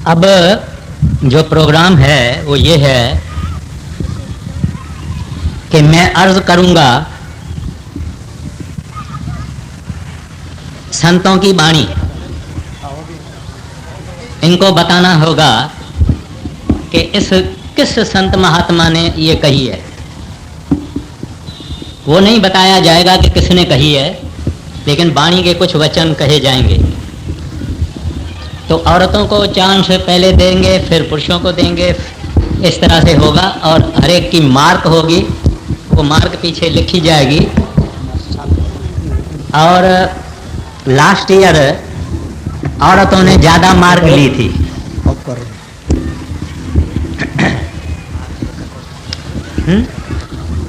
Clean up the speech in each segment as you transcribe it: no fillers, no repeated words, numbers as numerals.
अब जो प्रोग्राम है वो ये है कि मैं अर्ज करूंगा संतों की वाणी। इनको बताना होगा कि इस किस संत महात्मा ने ये कही है। वो नहीं बताया जाएगा कि किसने कही है, लेकिन वाणी के कुछ वचन कहे जाएंगे। तो औरतों को चांस पहले देंगे, फिर पुरुषों को देंगे, इस तरह से होगा। और हर एक की मार्क होगी, वो मार्क पीछे लिखी जाएगी। और लास्ट ईयर औरतों ने ज़्यादा मार्क ली थी।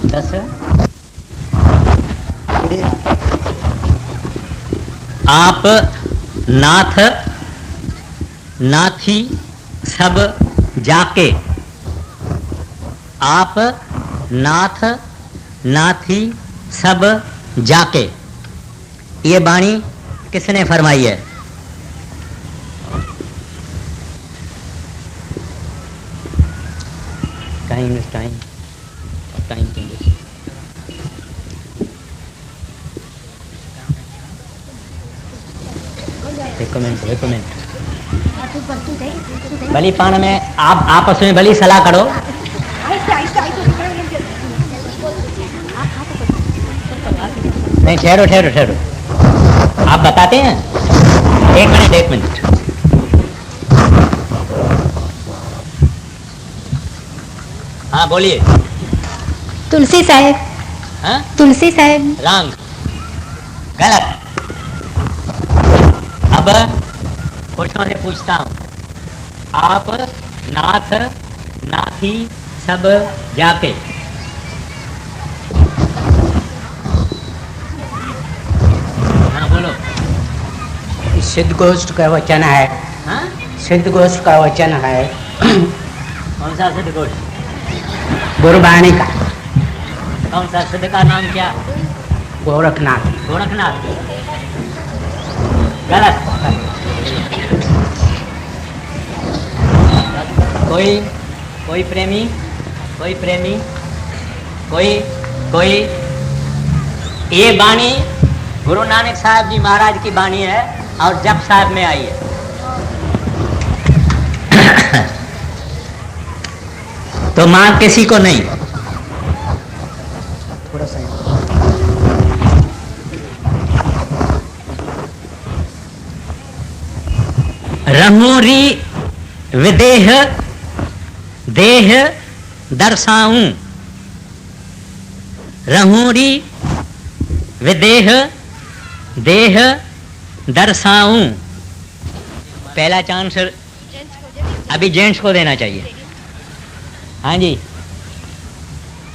दस आप नाथ नाथी सब जाके, आप नाथ नाथी सब जाके, ये वाणी किसने फरमाई है? Time is time, time changes. एक मिनट भली पान में आप आपस में भली सलाह करो। नहीं, ठहरो, आप बताते हैं। एक मिनट। हाँ बोलिए। तुलसी साहेब। हाँ? तुलसी साहेब। रंग गलत। अब पुरुषों से पूछता हूँ, आप नाथ नाथी सब जाके, हाँ बोलो। सिद्ध गोष्ठ का वचन है। हाँ? सिद्ध गोष्ठ का वचन है। कौन सा सिद्ध गोष्ठ? गुरुवाणी का। कौन सा सिद्ध का नाम क्या? गोरखनाथ। गोरखनाथ। गलत। कोई प्रेमी, कोई ये वाणी गुरु नानक साहब जी महाराज की वाणी है और जप साहब में आई है। तो मां किसी को नहीं। थोड़ा सा रहूरी विदेह देह दर्शाऊं, रहूरी विदेह देह दर्शाऊं। पहला चांस अभी जेंट्स को देना चाहिए। हाँ जी,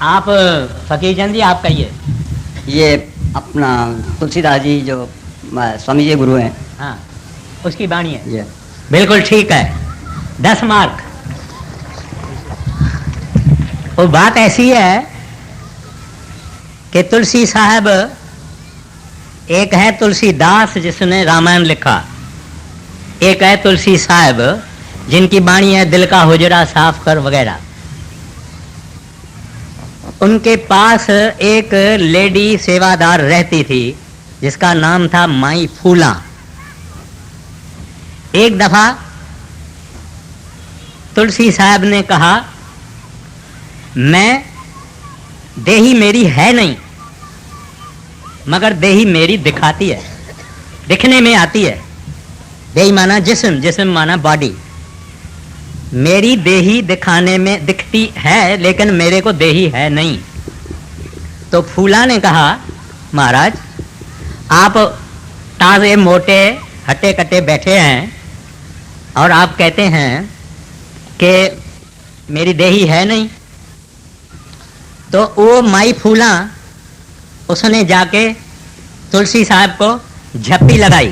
आप फकीर चंद जी, आप कहिए। ये अपना तुलसीदास जी जो स्वामी जी गुरु हैं, हाँ, उसकी वाणी है। ये बिल्कुल ठीक है, 10 मार्क। वो बात ऐसी है कि तुलसी साहब, एक है तुलसीदास जिसने रामायण लिखा, एक है तुलसी साहब जिनकी वाणी है दिल का हुजरा साफ कर वगैरह। उनके पास एक लेडी सेवादार रहती थी जिसका नाम था माई फूला। एक दफा तुलसी साहब ने कहा, मैं देही मेरी है नहीं, मगर देही मेरी दिखाती है, दिखने में आती है। देही माना जिस्म, जिस्म माना बॉडी। मेरी देही दिखाने में दिखती है, लेकिन मेरे को देही है नहीं। तो फूला ने कहा, महाराज आप ताज़े मोटे हट्टे कट्टे बैठे हैं और आप कहते हैं कि मेरी देही है नहीं। तो वो माई फूला, उसने जाके तुलसी साहब को झप्पी लगाई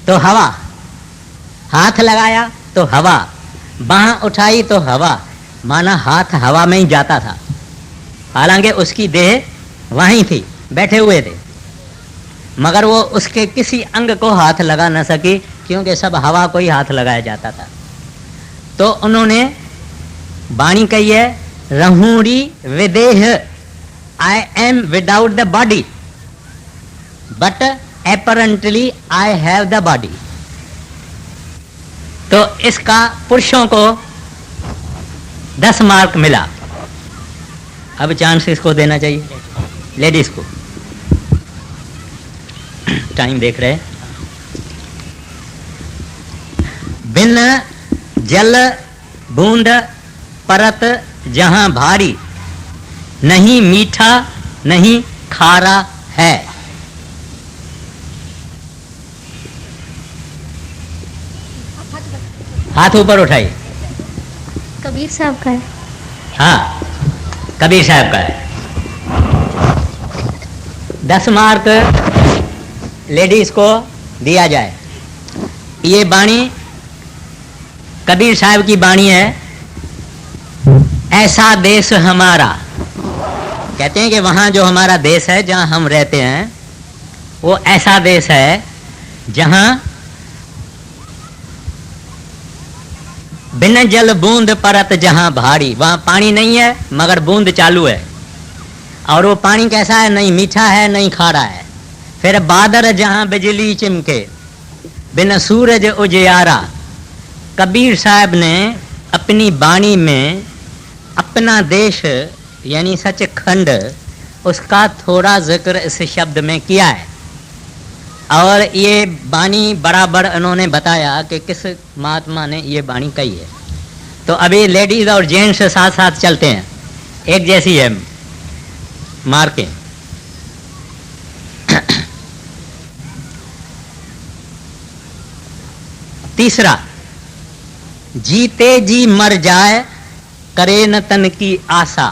तो हवा, हाथ लगाया तो हवा, बांह उठाई तो हवा, माना हाथ हवा में ही जाता था। हालांकि उसकी देह वहीं थी, बैठे हुए थे, मगर वो उसके किसी अंग को हाथ लगा न सकी, क्योंकि सब हवा को ही हाथ लगाया जाता था। तो उन्होंने वाणी कही है, रहूरी विदेह, I am without the body but apparently I have the body. तो इसका पुरुषों को 10 मार्क मिला। अब चांस इसको देना चाहिए, लेडीज को। टाइम देख रहे हैं। बिन जल बूंद परत जहां भारी, नहीं मीठा नहीं खारा है। हाथ ऊपर उठाइए। कबीर साहब का है। हाँ, कबीर साहब का है। 10 मार्क लेडीज को दिया जाए। ये वाणी कबीर साहब की वाणी है। ऐसा देश हमारा, कहते हैं कि वहां जो हमारा देश है जहां हम रहते हैं वो ऐसा देश है जहां बिन जल बूंद परत जहां भारी, वहां पानी नहीं है मगर बूंद चालू है। और वो पानी कैसा है, नहीं मीठा है नहीं खारा है। फिर बादल जहां बिजली चिमके, बिन सूरज उजियारा। कबीर साहब ने अपनी वाणी में अपना देश यानी सचखंड, उसका थोड़ा जिक्र इस शब्द में किया है। और ये वाणी बराबर उन्होंने बताया कि किस महात्मा ने ये वाणी कही है। तो अभी लेडीज और जेंट्स साथ साथ चलते हैं, एक जैसी है मार्कें। तीसरा, जीते जी मर जाए करे न तन की आशा।